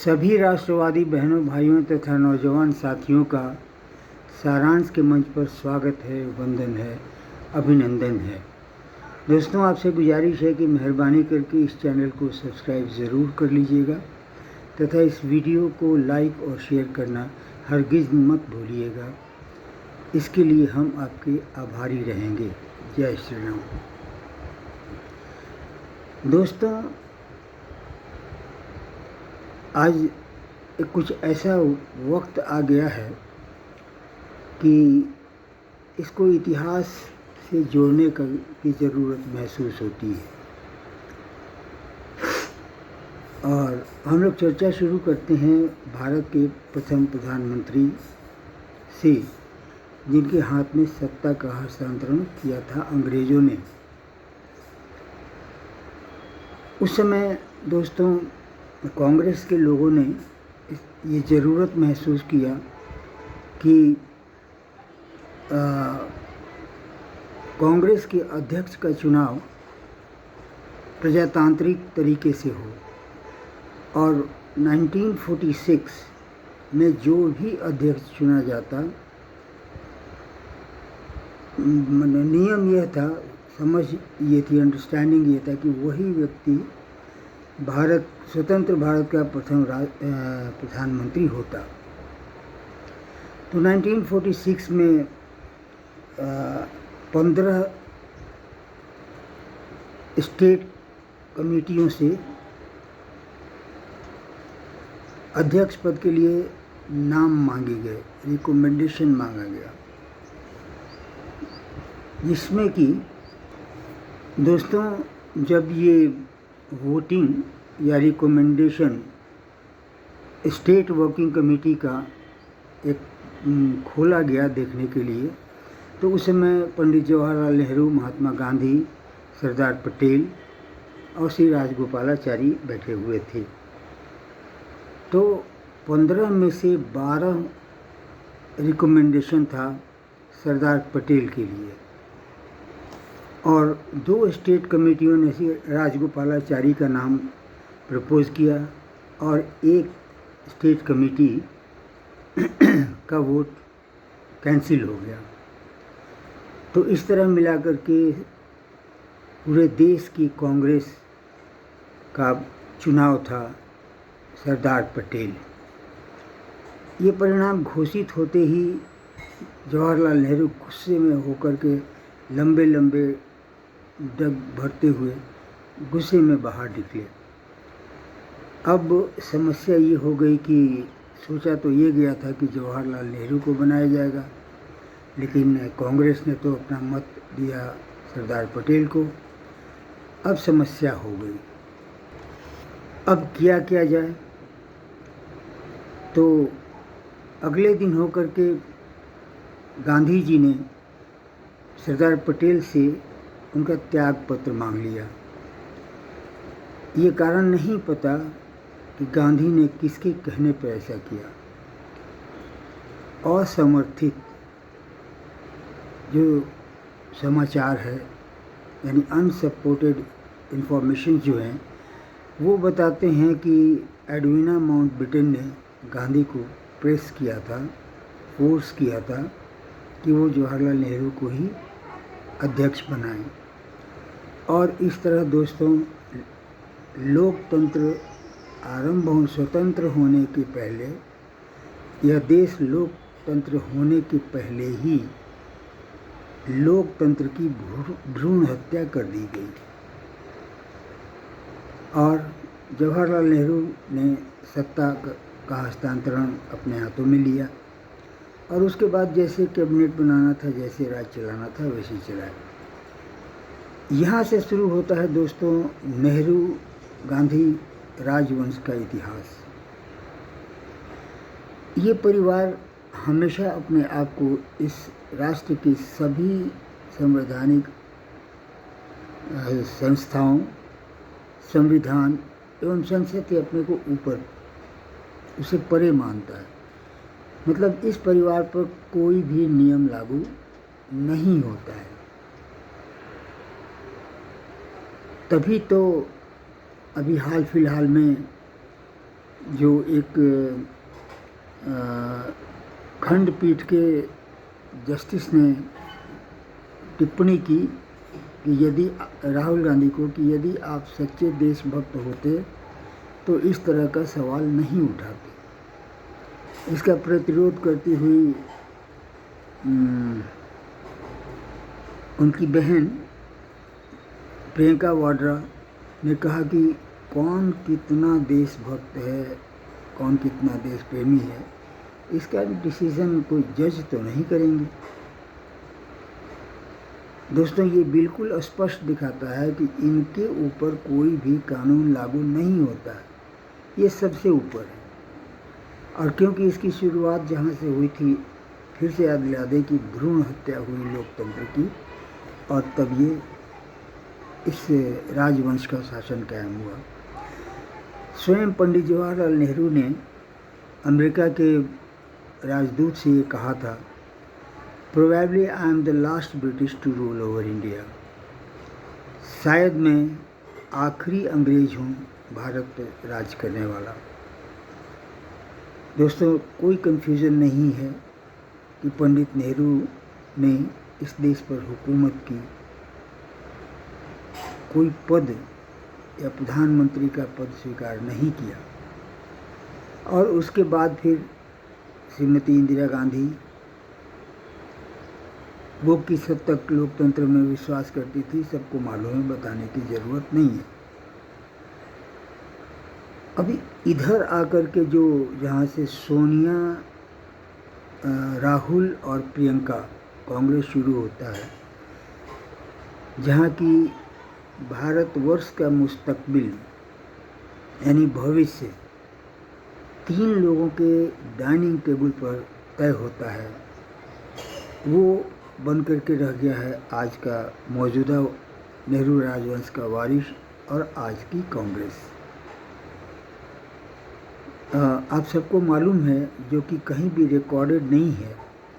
सभी राष्ट्रवादी बहनों भाइयों तथा नौजवान साथियों का सारांश के मंच पर स्वागत है, वंदन है, अभिनंदन है। दोस्तों, आपसे गुजारिश है कि मेहरबानी करके इस चैनल को सब्सक्राइब ज़रूर कर लीजिएगा तथा इस वीडियो को लाइक और शेयर करना हरगिज़ मत भूलिएगा। इसके लिए हम आपके आभारी रहेंगे। जय श्री राम। दोस्तों, आज कुछ ऐसा वक्त आ गया है कि इसको इतिहास से जोड़ने की ज़रूरत महसूस होती है। और हम लोग चर्चा शुरू करते हैं भारत के प्रथम प्रधानमंत्री से, जिनके हाथ में सत्ता का हस्तांतरण किया था अंग्रेज़ों ने। उस समय दोस्तों, कांग्रेस के लोगों ने ये ज़रूरत महसूस किया कि कांग्रेस के अध्यक्ष का चुनाव प्रजातांत्रिक तरीके से हो और 1946 में जो भी अध्यक्ष चुना जाता, नियम यह था, समझ ये थी, अंडरस्टैंडिंग ये था कि वही व्यक्ति स्वतंत्र भारत का प्रथम प्रधानमंत्री होता। तो 1946 में 15 स्टेट कमेटियों से अध्यक्ष पद के लिए नाम मांगे गए, रिकमेंडेशन मांगा गया, जिसमें कि दोस्तों, जब ये वोटिंग या रिकमेंडेशन स्टेट वर्किंग कमेटी का एक खोला गया देखने के लिए, तो उस समय पंडित जवाहरलाल नेहरू, महात्मा गांधी, सरदार पटेल और श्री राजगोपालाचारी बैठे हुए थे। तो 15 में से 12 रिकमेंडेशन था सरदार पटेल के लिए और 2 स्टेट कमेटियों ने श्री राजगोपालाचारी का नाम प्रपोज किया और एक स्टेट कमेटी का वोट कैंसिल हो गया। तो इस तरह मिलाकर के पूरे देश की कांग्रेस का चुनाव था सरदार पटेल। ये परिणाम घोषित होते ही जवाहरलाल नेहरू गुस्से में होकर के लंबे लंबे डग भरते हुए गुस्से में बाहर निकले। अब समस्या ये हो गई कि सोचा तो ये गया था कि जवाहरलाल नेहरू को बनाया जाएगा, लेकिन कांग्रेस ने तो अपना मत दिया सरदार पटेल को। अब समस्या हो गई, अब किया जाए। तो अगले दिन होकर के गांधी जी ने सरदार पटेल से उनका त्याग पत्र मांग लिया। ये कारण नहीं पता कि गांधी ने किसके कहने पर ऐसा किया। असमर्थित जो समाचार है, यानी अनसपोर्टेड इंफॉर्मेशन जो हैं, वो बताते हैं कि एडविना माउंटबेटन ने गांधी को प्रेस किया था, फोर्स किया था कि वो जवाहरलाल नेहरू को ही अध्यक्ष बनाएं। और इस तरह दोस्तों, लोकतंत्र आरंभ स्वतंत्र होने के पहले, यह देश लोकतंत्र होने के पहले ही लोकतंत्र की भ्रूण हत्या कर दी गई और जवाहरलाल नेहरू ने सत्ता का हस्तांतरण अपने हाथों में लिया और उसके बाद जैसे कैबिनेट बनाना था, जैसे राज चलाना था, वैसे चलाया। यहाँ से शुरू होता है दोस्तों नेहरू गांधी राजवंश का इतिहास। ये परिवार हमेशा अपने आप को इस राष्ट्र की सभी संवैधानिक संस्थाओं, संविधान एवं संसद से अपने को ऊपर, उसे परे मानता है। मतलब इस परिवार पर कोई भी नियम लागू नहीं होता है। तभी तो अभी हाल फिलहाल में जो एक खंडपीठ के जस्टिस ने टिप्पणी की कि यदि राहुल गांधी को कि यदि आप सच्चे देशभक्त होते तो इस तरह का सवाल नहीं उठाते। इसका प्रतिरोध करती हुई उनकी बहन प्रियंका वाड्रा ने कहा कि कौन कितना देशभक्त है, कौन कितना देश प्रेमी है, इसका डिसीज़न कोई जज तो नहीं करेंगे। दोस्तों, ये बिल्कुल स्पष्ट दिखाता है कि इनके ऊपर कोई भी कानून लागू नहीं होता है, ये सबसे ऊपर है। और क्योंकि इसकी शुरुआत जहाँ से हुई थी, फिर से याद दिला दें कि भ्रूण हत्या हुई लोकतंत्र की, और तब ये इस राजवंश का शासन कायम हुआ। स्वयं पंडित जवाहरलाल नेहरू ने अमेरिका के राजदूत से ये कहा था, probably I am the last British to rule over India. शायद मैं आखिरी अंग्रेज हूँ भारत राज करने वाला। दोस्तों, कोई कन्फ्यूज़न नहीं है कि पंडित नेहरू ने इस देश पर हुकूमत की, कोई पद या प्रधानमंत्री का पद स्वीकार नहीं किया। और उसके बाद फिर श्रीमती इंदिरा गांधी वो किस हद तक लोकतंत्र में विश्वास करती थी, सबको मालूम है, बताने की ज़रूरत नहीं है। अभी इधर आकर के जो जहाँ से सोनिया, राहुल और प्रियंका कांग्रेस शुरू होता है, जहाँ की भारतवर्ष का मुस्तकबिल यानी भविष्य 3 लोगों के डाइनिंग टेबल पर तय होता है, वो बन करके रह गया है आज का मौजूदा नेहरू राजवंश का वारिस और आज की कांग्रेस। आप सबको मालूम है, जो कि कहीं भी रिकॉर्डेड नहीं है,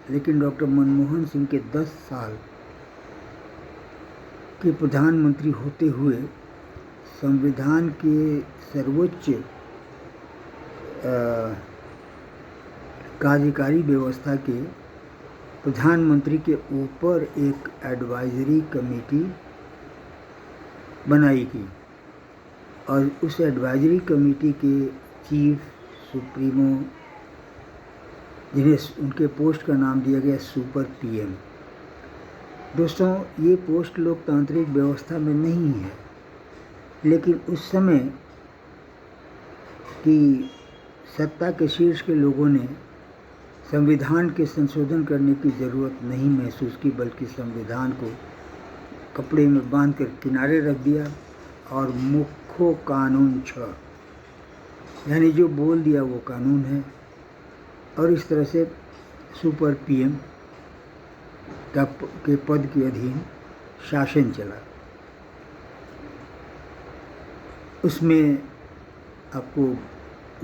लेकिन डॉक्टर मनमोहन सिंह के 10 साल के प्रधानमंत्री होते हुए संविधान के सर्वोच्च कार्यकारी व्यवस्था के प्रधानमंत्री के ऊपर एक एडवाइजरी कमेटी बनाई गई, और उस एडवाइजरी कमेटी के चीफ सुप्रीमो, जिन्हें उनके पोस्ट का नाम दिया गया सुपर पीएम। दोस्तों, ये पोस्ट लोकतांत्रिक व्यवस्था में नहीं है, लेकिन उस समय की सत्ता के शीर्ष के लोगों ने संविधान के संशोधन करने की ज़रूरत नहीं महसूस की, बल्कि संविधान को कपड़े में बांधकर किनारे रख दिया और मुख्य कानून 6 यानी जो बोल दिया वो कानून है। और इस तरह से सुपर पीएम के पद के अधीन शासन चला। उसमें आपको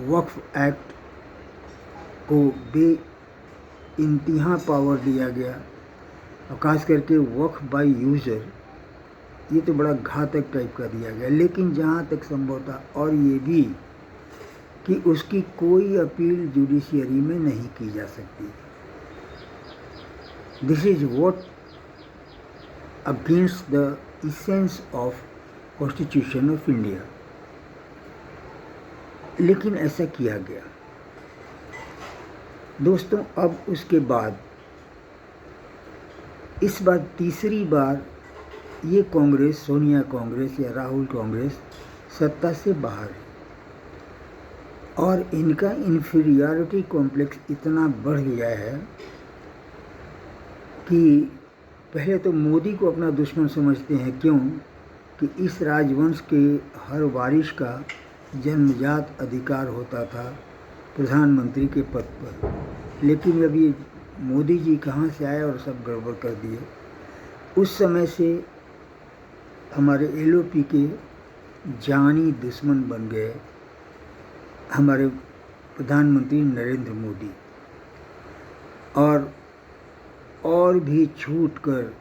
वक्फ एक्ट को इंतहा पावर दिया गया, और खास करके वक्फ बाय यूज़र, ये तो बड़ा घातक टाइप का दिया गया। लेकिन जहाँ तक संभव था, और ये भी कि उसकी कोई अपील जुडिशियरी में नहीं की जा सकती। This is what against the essence of constitution of India. लेकिन ऐसा किया गया। दोस्तों, अब उसके बाद इस बार तीसरी बार ये कांग्रेस, सोनिया कांग्रेस या राहुल कांग्रेस सत्ता से बाहर है, और इनका इन्फीरियरिटी कॉम्प्लेक्स इतना बढ़ गया है कि पहले तो मोदी को अपना दुश्मन समझते हैं। क्यों? कि इस राजवंश के हर वारिस का जन्मजात अधिकार होता था प्रधानमंत्री के पद पर, लेकिन अभी मोदी जी कहाँ से आए और सब गड़बड़ कर दिए। उस समय से हमारे एलओपी के जानी दुश्मन बन गए हमारे प्रधानमंत्री नरेंद्र मोदी, और भी छूट कर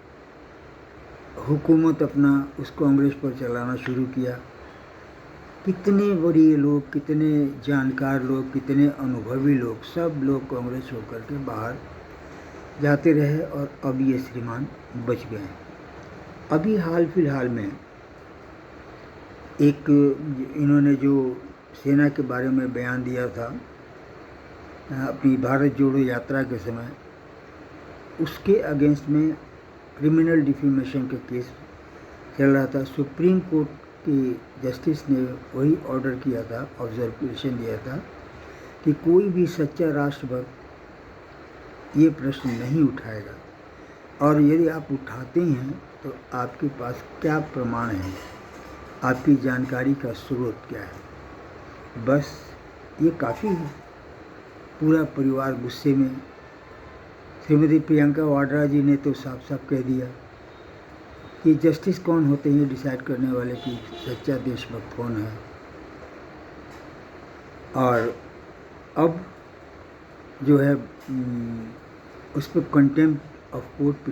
हुकूमत अपना उस कांग्रेस पर चलाना शुरू किया। कितने बड़े लोग, कितने जानकार लोग, कितने अनुभवी लोग, सब लोग कांग्रेस होकर के बाहर जाते रहे और अब ये श्रीमान बच गए। अभी हाल फिलहाल में एक इन्होंने जो सेना के बारे में बयान दिया था अपनी भारत जोड़ो यात्रा के समय, उसके अगेंस्ट में क्रिमिनल डिफेमेशन का केस चल रहा था। सुप्रीम कोर्ट के जस्टिस ने वही ऑर्डर किया था, ऑब्जर्वेशन दिया था कि कोई भी सच्चा राष्ट्रभक्त ये प्रश्न नहीं उठाएगा, और यदि आप उठाते हैं तो आपके पास क्या प्रमाण है, आपकी जानकारी का स्रोत क्या है। बस ये काफ़ी है। पूरा परिवार गुस्से में। श्रीमती प्रियंका वाड्रा जी ने तो साफ साफ कह दिया कि जस्टिस कौन होते हैं डिसाइड करने वाले कि सच्चा देशभक्त कौन है। और अब जो है उस पर कंटेम्प्ट ऑफ कोर्ट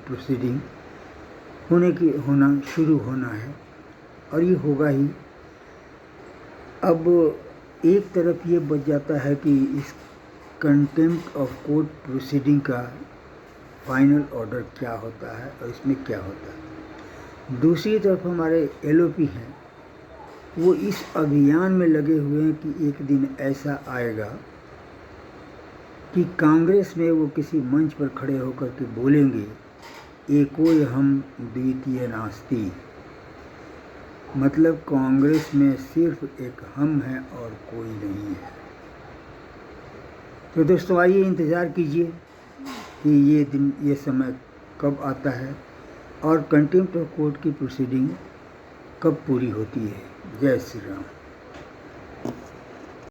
प्रोसीडिंग होना शुरू होना है, और ये होगा ही। अब एक तरफ ये बच जाता है कि इस कंटेम्प्ट ऑफ कोर्ट प्रोसीडिंग का फाइनल ऑर्डर क्या होता है और इसमें क्या होता है। दूसरी तरफ हमारे एलओपी हैं, वो इस अभियान में लगे हुए हैं कि एक दिन ऐसा आएगा कि कांग्रेस में वो किसी मंच पर खड़े होकर के बोलेंगे, एकोय हम द्वितीय नास्ति, मतलब कांग्रेस में सिर्फ एक हम है और कोई नहीं है। तो दोस्तों आइए इंतज़ार कीजिए कि ये दिन, ये समय कब आता है और कंटेम्प्ट ऑफ कोर्ट की प्रोसीडिंग कब पूरी होती है। जय श्री राम।